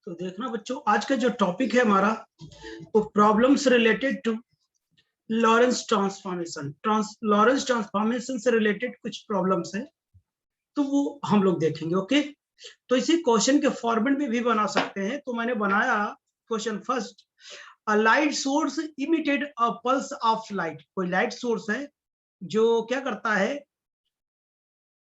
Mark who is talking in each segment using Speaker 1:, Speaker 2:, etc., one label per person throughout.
Speaker 1: तो देखना बच्चों, आज का जो टॉपिक है हमारा वो problems related to Lorentz transformation. Lorentz transformation से रिलेटेड कुछ प्रॉब्लम्स है, तो वो हम लोग देखेंगे। ओके, तो इसी क्वेश्चन के फॉर्मेट में भी बना सकते हैं। तो मैंने बनाया question first, a light source emitted a pulse of light. कोई लाइट सोर्स है जो क्या करता है,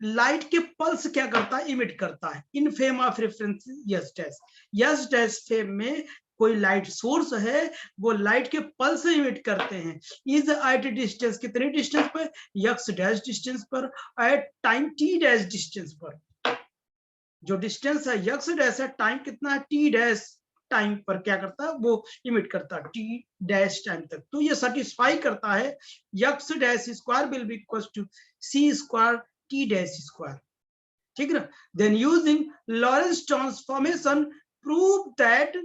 Speaker 1: लाइट के पल्स क्या करता है, इमिट करता है in frame of reference S dash. S dash frame में कोई लाइट सोर्स है, वो लाइट के पल्स इमिट करते हैं। इज एट डिस्टेंस, कितने डिस्टेंस पर, यक्स डैश डिस्टेंस पर, at time t dash distance पर। जो डिस्टेंस है यक्स डैश है, टाइम कितना है, टी डैश टाइम पर क्या करता है, वो इमिट करता है टी डैश टाइम तक। तो ये सेटिस्फाई करता है x dash square will be equal to c square t dash square, ठीक है ना। Then using Lorentz transformation prove that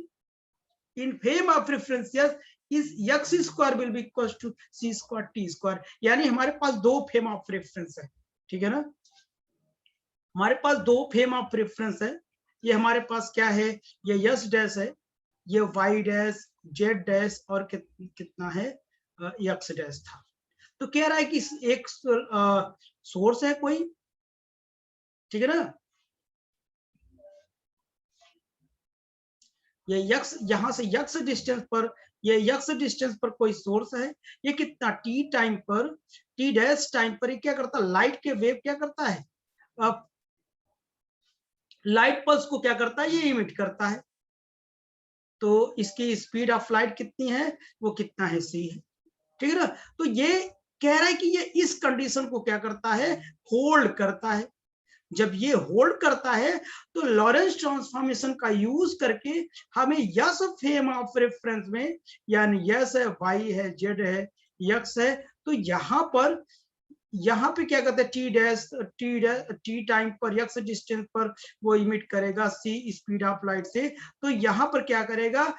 Speaker 1: in frame of reference is x square will be equal to c square t square. यानी हमारे पास दो fame of reference है, ठीक है ना। हमारे पास दो फेम ऑफ रेफरेंस है। ये हमारे पास क्या है, ये यस डैश है, ये वाई डैश, जेड डैश और कितना है, एक्स डैश था। तो कह रहा है कि एक सोर्स है कोई, ठीक है ना। ये यक्स, यहां से यक्स डिस्टेंस पर, ये यक्स डिस्टेंस पर कोई सोर्स है। ये कितना, टी टाइम पर, टी डैश टाइम पर ये क्या करता है, लाइट के वेव क्या करता है, अब लाइट पल्स को क्या करता है, ये इमिट करता है। तो इसकी स्पीड ऑफ लाइट कितनी है, वो कितना है, सी है, ठीक है ना। तो ये कह रहा है कि ये इस कंडीशन को क्या करता है, होल्ड करता है। जब ये होल्ड करता है तो लॉरेंस ट्रांसफॉर्मेशन का यूज करके हमें यस फेम ऑफ रेफरेंस में, यानी यस है, वाई है, जेड है, यक्स है, तो यहाँ पे क्या कहते हैं, टी डैश टी टाइम पर यक्स डिस्टेंस पर वो इमिट करेगा सी स्पीड ऑफ लाइट से। तो यहाँ पर क्या करेगा,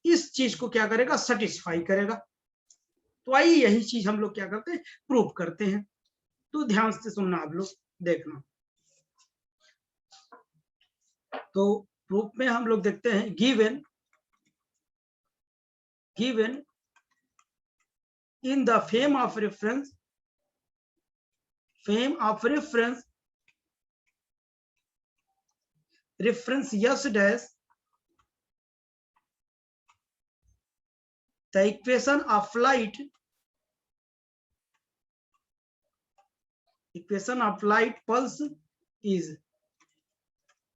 Speaker 1: इस चीज को क्या करेगा, सेटिस्फाई करेगा। तो आइए यही चीज हम लोग क्या करते हैं, प्रूव करते हैं। तो ध्यान से सुनना आप लोग, देखना। तो प्रूफ में हम लोग देखते हैं, given in the frame of reference S dash, the equation of light pulse is,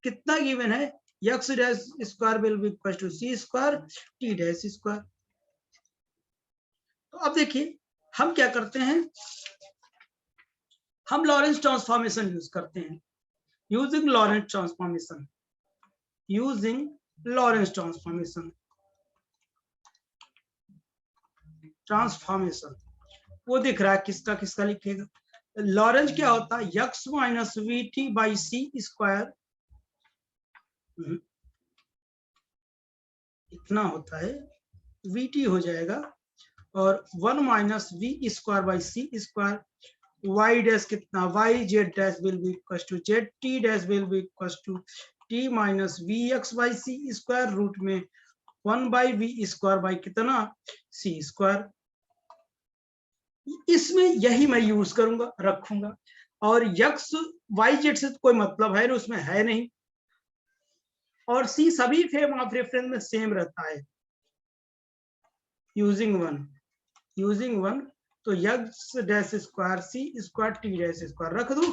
Speaker 1: कितना गिवन है, x dash square will be equal to c square t dash square. तो अब देखिए हम क्या करते हैं, हम लॉरेंस ट्रांसफॉर्मेशन यूज करते हैं। यूजिंग लॉरेंस ट्रांसफॉर्मेशन वो दिख रहा है, किसका किसका लिखेगा। लॉरेंस क्या होता है, x minus v t by c square, इतना होता है, वी टी हो जाएगा, और 1 minus v square by c square, y dash कितना, y z dash will be equal to z t dash will be equal to t minus v x by c square, root में 1 by we square by कितना, c square. इसमें यही मैं use करूंगा, रखूंगा। और x Y Z से तो कोई मतलब है ना, उसमें है नहीं। और सी सभी फ्रेम ऑफ रेफरेंस में सेम रहता है, यूजिंग वन। तो यक्स डैश स्क्वायर सी स्क्वायर टी डैश स्क्वायर रख दूं।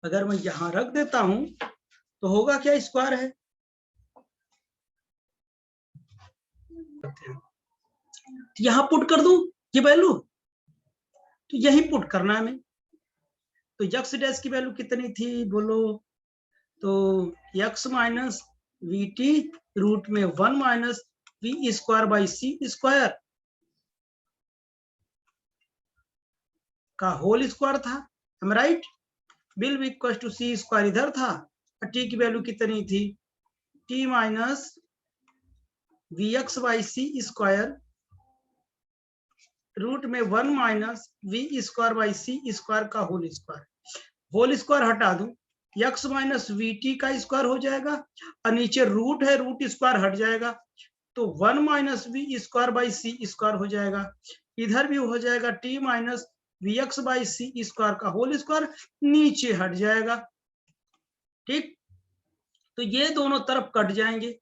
Speaker 1: अगर मैं यहां रख देता हूं तो होगा क्या, स्क्वायर है, यहां पुट कर दूं ये वैल्यू, तो यही पुट करना है हमें। तो यक्स डैश की वैल्यू कितनी थी बोलो, तो x minus v t root में 1 minus v square by c square का होल स्क्वायर था, हम right, will be equal to c square इधर था, और टी की वैल्यू कितनी थी, t minus v x by c square root में 1 minus v square by c square का होल स्क्वायर हटा दूं, x माइनस वी टी का स्क्वायर हो जाएगा और नीचे रूट है, रूट स्क्वायर हट जाएगा तो 1 minus v square by c square हो जाएगा। इधर भी हो जाएगा t minus v x by c square का होल स्क्वायर नीचे हट जाएगा। ठीक, तो ये दोनों तरफ कट जाएंगे।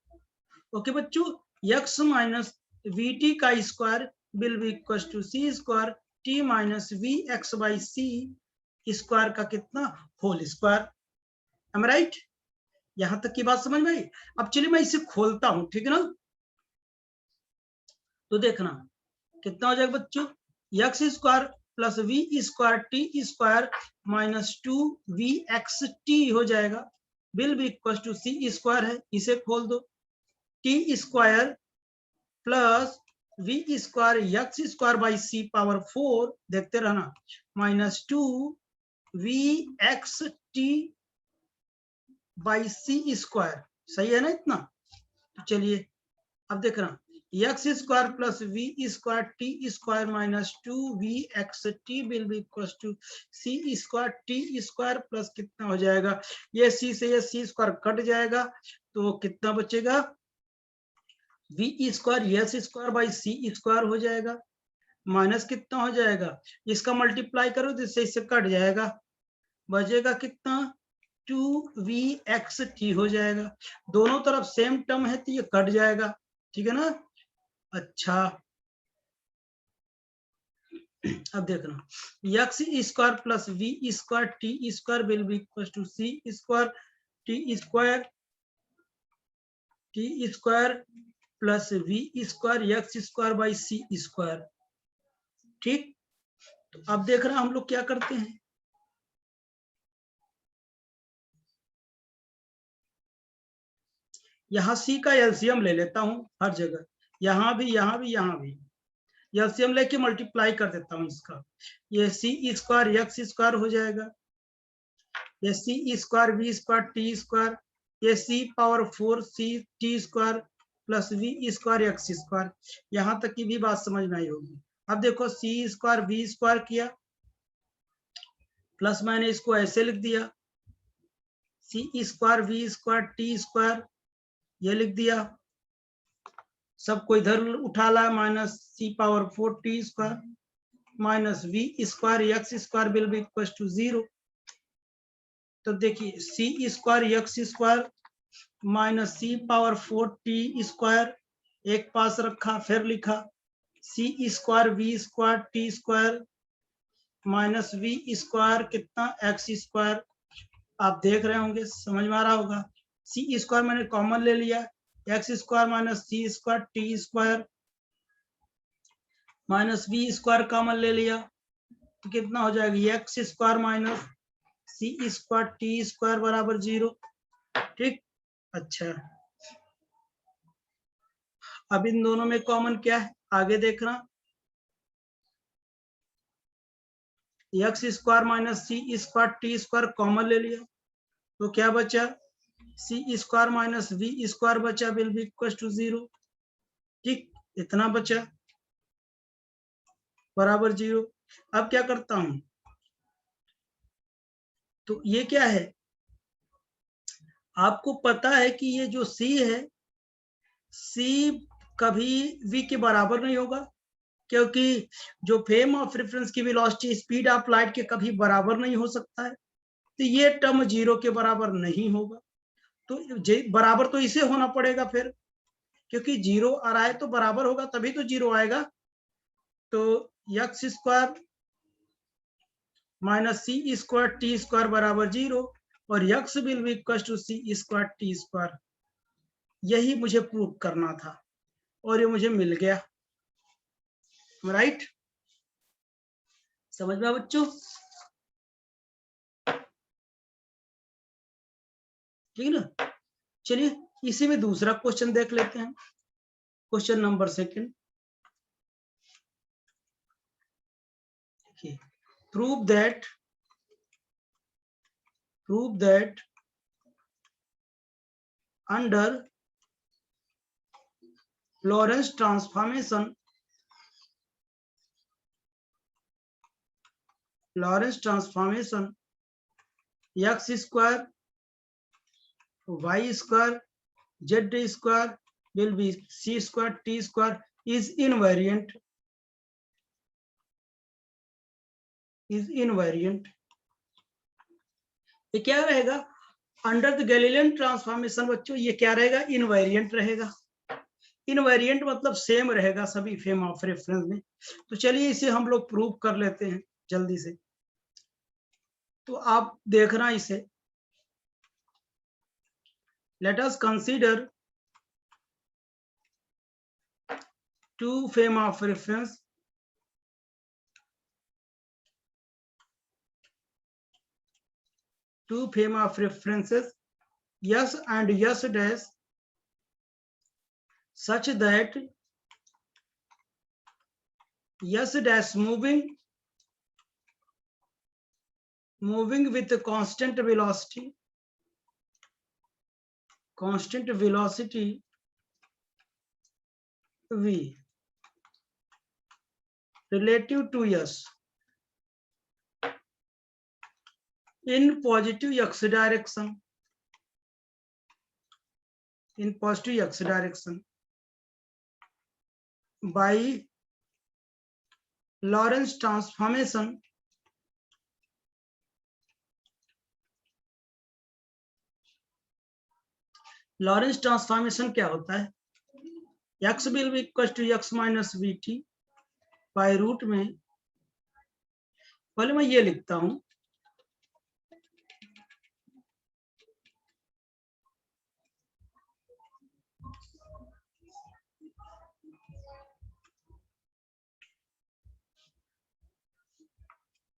Speaker 1: ओके बच्चों, x माइनस वी टी का square will be equal to c square t minus v x by c square का कितना होल स्क्वायर। M right? यहां तक की बात समझ में आई। अब चलिए मैं इसे खोलता हूं, ठीक है ना। तो देखना कितना हो जाएगा बच्चों, x square plus v square t square minus 2 v x t हो जाएगा will be equal to c square है, इसे खोल दो, t square plus v square x square by c power 4 देखते रहना minus 2 v x t by c square. सही है ना इतना? तो चलिए अब देखना x square plus v square t square minus 2 v x t will be equal to c square t square plus कितना हो जाएगा, ये सी से ये सी स्क्वायर कट जाएगा तो कितना बचेगा, v square s square by c square हो जाएगा माइनस कितना हो जाएगा, इसका मल्टीप्लाई करो तो इससे कट जाएगा, बचेगा कितना 2वी एक्स टी हो जाएगा। दोनों तरफ सेम टर्म है तो ये कट जाएगा, ठीक है ना। अच्छा अब देखना x square plus v square t square will be equal to c square t square plus v square x square by c square. ठीक, तो अब देख रहे हैं हम लोग क्या करते हैं, यहां सी का एलसीएम ले लेता हूं हर जगह, यहां भी यहां भी यहां भी एलसीएम लेके मल्टीप्लाई कर देता हूं इसका, ये सी स्क्वायर एक्स स्क्वायर हो जाएगा, ये c square v square t square, ये c power 4 c t square plus v square x square. यहां तक की भी बात समझ में आई होगी। अब देखो सी स्क्वायर वी स्क्वायर किया प्लस मैंने इसको ऐसे लिख दिया c square v square t square, ये लिख दिया, सबको इधर उठा ला minus c power 4 t square minus v square x square will be equal to 0। तो देखिए c square x square minus c power 4 t square एक पास रखा, फिर लिखा c square v square t square minus v square कितना x square. आप देख रहे होंगे समझ में आ रहा होगा, सी स्क्वायर मैंने कॉमन ले लिया, x square minus c square t square minus v square common ले लिया तो कितना हो जाएगा x square minus c square t square बराबर 0। ठीक, अच्छा अब इन दोनों में कॉमन क्या है आगे देखना, x square minus c square t square common ले लिया तो क्या बचा सी स्क्वायर माइनस वी स्क्वायर बचा विल बी इक्वल टू 0। ठीक, इतना बचा बराबर 0। अब क्या करता हूं, तो ये क्या है, आपको पता है कि ये जो सी है सी कभी v के बराबर नहीं होगा क्योंकि जो फ्रेम ऑफ रेफरेंस की वेलोसिटी स्पीड ऑफ लाइट के कभी बराबर नहीं हो सकता है, तो ये टर्म 0 के बराबर नहीं होगा। तो बराबर तो इसे होना पड़ेगा फिर, क्योंकि 0 आ रहा है तो बराबर होगा तभी तो 0 आएगा। तो x square minus c square t square बराबर 0 और x will be equal to c square t square. यही मुझे प्रूव करना था और ये मुझे मिल गया, राइट? समझ में बच्चों? ठीक है ना। चलिए इसी में दूसरा क्वेश्चन देख लेते हैं, question number 2। prove that under Lorentz transformation x square y square z square will be c square t square is invariant. ये क्या रहेगा? अंडर द गैलीलियन ट्रांसफॉर्मेशन बच्चों ये क्या रहेगा? इनवेरिएंट रहेगा। इनवेरिएंट मतलब सेम रहेगा सभी फ्रेम ऑफ रेफरेंस में। तो चलिए इसे हम लोग प्रूव कर लेते हैं जल्दी से। तो आप देखना इसे, let us consider two frame of reference yes and yes dash such that yes dash moving with constant velocity v relative to s in positive x direction, by Lorentz transformation क्या होता है? x will be equal to x minus vt by root में, पहले मैं ये लिखता हूं,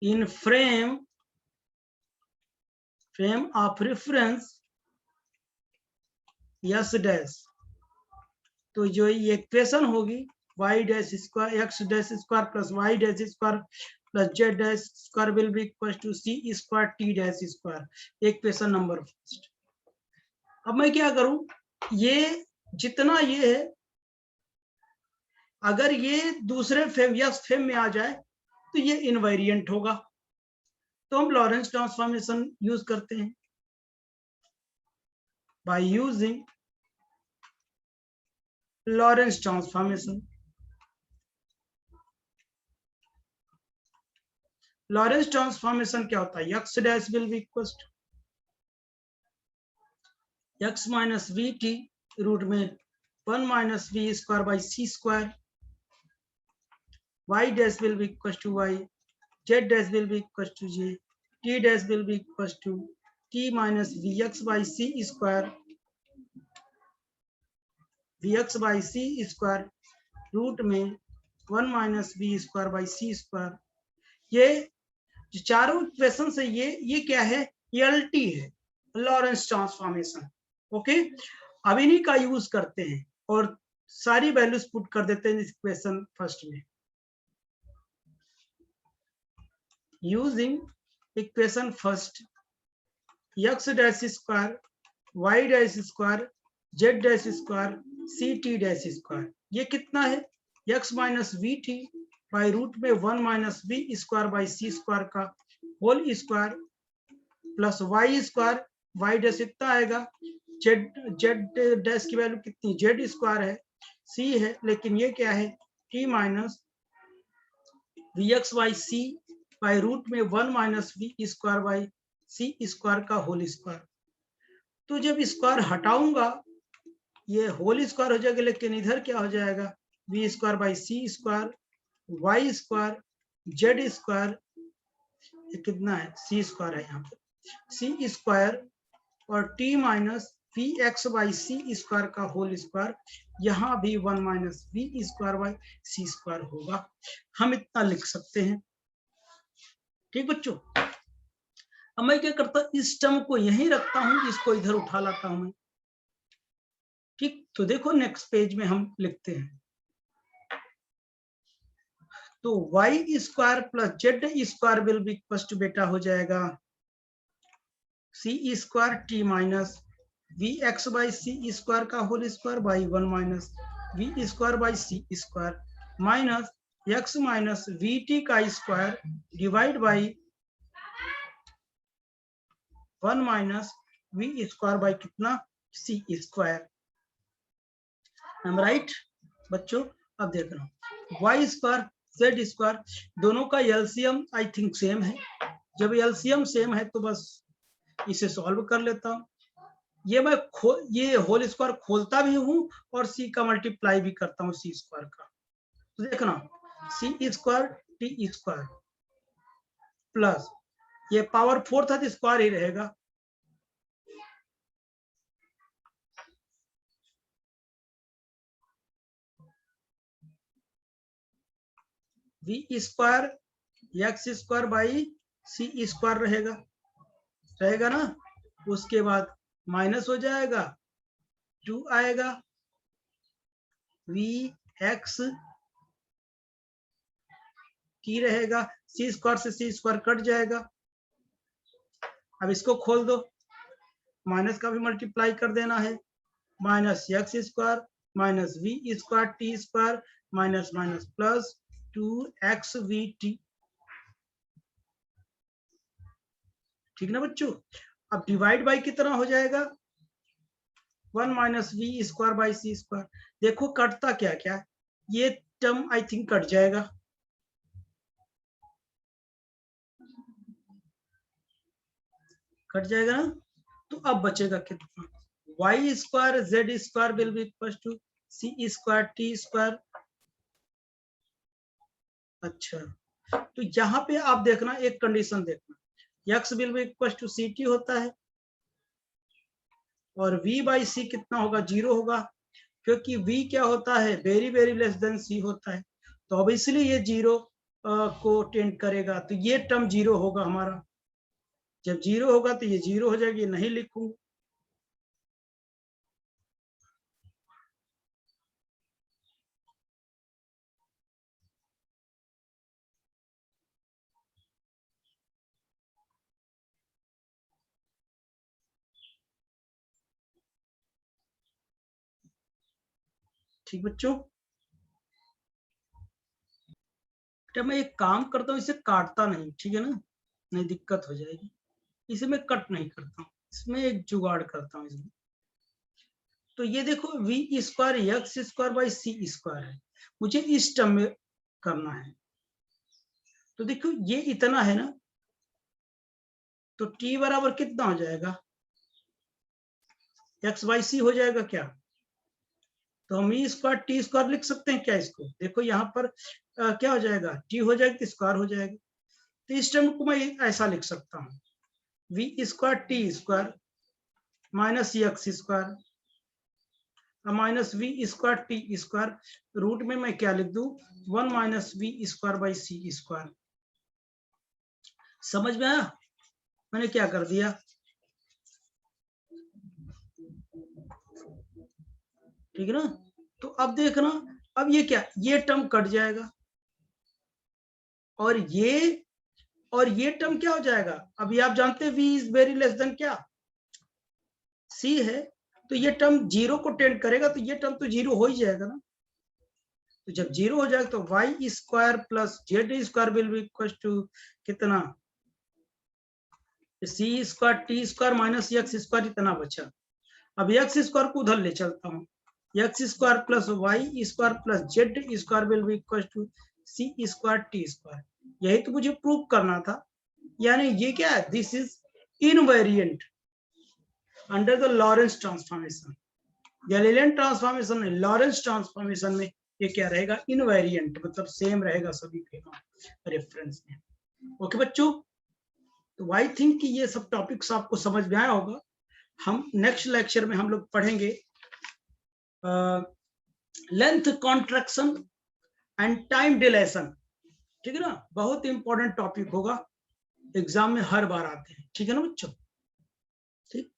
Speaker 1: in frame of reference s dash, तो जो ये इक्वेशन होगी y dash square x dash square plus y dash square plus z dash square will be equal to c square t dash square, equation number first. अब मैं क्या करूं, ये जितना ये है अगर ये दूसरे फेम या फेम में आ जाए तो ये इनवेरिएंट होगा, तो हम लॉरेंस ट्रांसफॉर्मेशन यूज करते हैं। By using Lorentz transformation, Lorentz transformation क्या होता है? x dash will be equal to x minus v t root में 1 minus v square by c square, y dash will be equal to y, z dash will be equal to j, t dash will be equal to t minus vx by c square, root में 1 minus v square by c square. ये जो चारों equation से ये क्या है? LT है, Lorentz transformation. Okay, अब इन्हीं का यूज करते हैं और सारी वैल्यूज पुट कर देते हैं इस इक्वेशन फर्स्ट में। using equation first, x dash square y dash square z dash square ct dash square, ये कितना है? x minus v t by root में 1 minus v square by c square का whole square plus y square, y dash इतना आएगा, z dash की value कितनी? z square है, c है, लेकिन ये क्या है? t minus v x by c by root में 1 minus v square by c square का होल स्क्वायर। तो जब स्क्वायर हटाऊंगा ये होल स्क्वायर हो जाएगा, लेकिन इधर क्या हो जाएगा? V square by c square, y square, z square, ये कितना है? सी स्क्वायर है यहाँ पर, सी स्क्वायर और t minus v x by c square का होल स्क्वायर, यहाँ भी 1 minus v square by c square होगा। हम इतना लिख सकते हैं। ठीक बच्चों, अब मैं क्या करता हूं, इस टर्म को यहीं रखता हूं, इसको इधर उठा लाता हूं मैं। ठीक, तो देखो नेक्स्ट पेज में हम लिखते हैं, तो y square plus z square will be equal to बेटा हो जाएगा c square t minus v x by c square का whole square by 1 minus v square by c square minus x minus v t का square divide by 1 minus v square by कितना c square. Right बच्चों। अब देखना Y square z square दोनों का LCM I think same है। जब LCM same है तो बस इसे सॉल्व कर लेता हूँ। ये मैं ये होल स्क्वायर खोलता भी हूँ और सी का मल्टीप्लाई भी करता हूँ सी स्क्वायर का। तो देखना c square t square plus ये पावर 4 था तो स्क्वायर ही रहेगा, v square x square by c square रहेगा ना। उसके बाद माइनस हो जाएगा 2 आएगा वी एक्स टी रहेगा, सी स्क्वायर से सी स्क्वायर कट जाएगा। अब इसको खोल दो, माइनस का भी मल्टीप्लाई कर देना है, minus x square minus v square t square minus minus plus 2x v t. ठीक ना बच्चों। अब डिवाइड बाई कितना हो जाएगा 1 minus v square by c square. देखो कटता क्या क्या, ये टर्म आई थिंक कट जाएगा, कट जाएगा ना। तो अब बचेगा कितना y square z square will be equal to c square t square. अच्छा तो यहाँ पे आप देखना एक कंडीशन देखना, x will be equal to c t होता है और v बाई सी कितना होगा 0 होगा, क्योंकि v क्या होता है वेरी वेरी लेस देन सी होता है। तो अब इसलिए ये 0 को टेंड करेगा, तो ये टर्म 0 होगा हमारा। जब 0 होगा तो ये 0 हो जाएगी, नहीं लिखूंगा। ठीक बच्चों। जब मैं एक काम करता हूँ इसे काटता नहीं, ठीक है ना, नहीं दिक्कत हो जाएगी। इसे मैं कट नहीं करता हूँ, इसमें एक जुगाड़ करता हूँ इसमें। तो ये देखो v square x square by c square है, मुझे इस टर्म में करना है। तो देखो ये इतना है ना, तो t बराबर कितना हो जाएगा एक्स बाई सी हो जाएगा क्या। तो हम ई स्क्वायर टी स्क्वायर लिख सकते हैं क्या इसको। देखो यहाँ पर क्या हो जाएगा टी हो जाएगा स्क्वायर हो जाएगा। तो इस टर्म को मैं ऐसा लिख सकता हूँ v square t square minus x square minus v square t square, root में मैं क्या लिख दूं 1 minus v square by c square. समझ में आया मैंने क्या कर दिया। ठीक है ना। तो अब देखना, अब ये क्या, ये टर्म कट जाएगा और ये टर्म क्या हो जाएगा। अभी आप जानते हैं v is very less than क्या c है, तो ये टर्म 0 को टेंड करेगा, तो ये टर्म तो 0 हो ही जाएगा ना। तो जब 0 हो जाएगा तो y square plus z square will be equal to कितना c square t square minus x square इतना बचा। अब एक्स स्क्वायर को उधर ले चलता हूँ, x square plus y square plus z square will be equal to c square t square. यही तो मुझे प्रूव करना था, यानी ये क्या है this is invariant under the Lorentz transformation. Galilean transformation में, लॉरेंस ट्रांसफॉर्मेशन में ये क्या रहेगा इनवेरिएंट, मतलब सेम रहेगा सभी के रेफरेंस में। ओके बच्चों, तो आई थिंक कि ये सब टॉपिक्स आपको समझ में आया होगा। हम नेक्स्ट लेक्चर में हम लोग पढ़ेंगे length contraction and time deletion. ठीक है ना, बहुत इंपॉर्टेंट टॉपिक होगा, एग्जाम में हर बार आते हैं। ठीक है ना बच्चों, ठीक।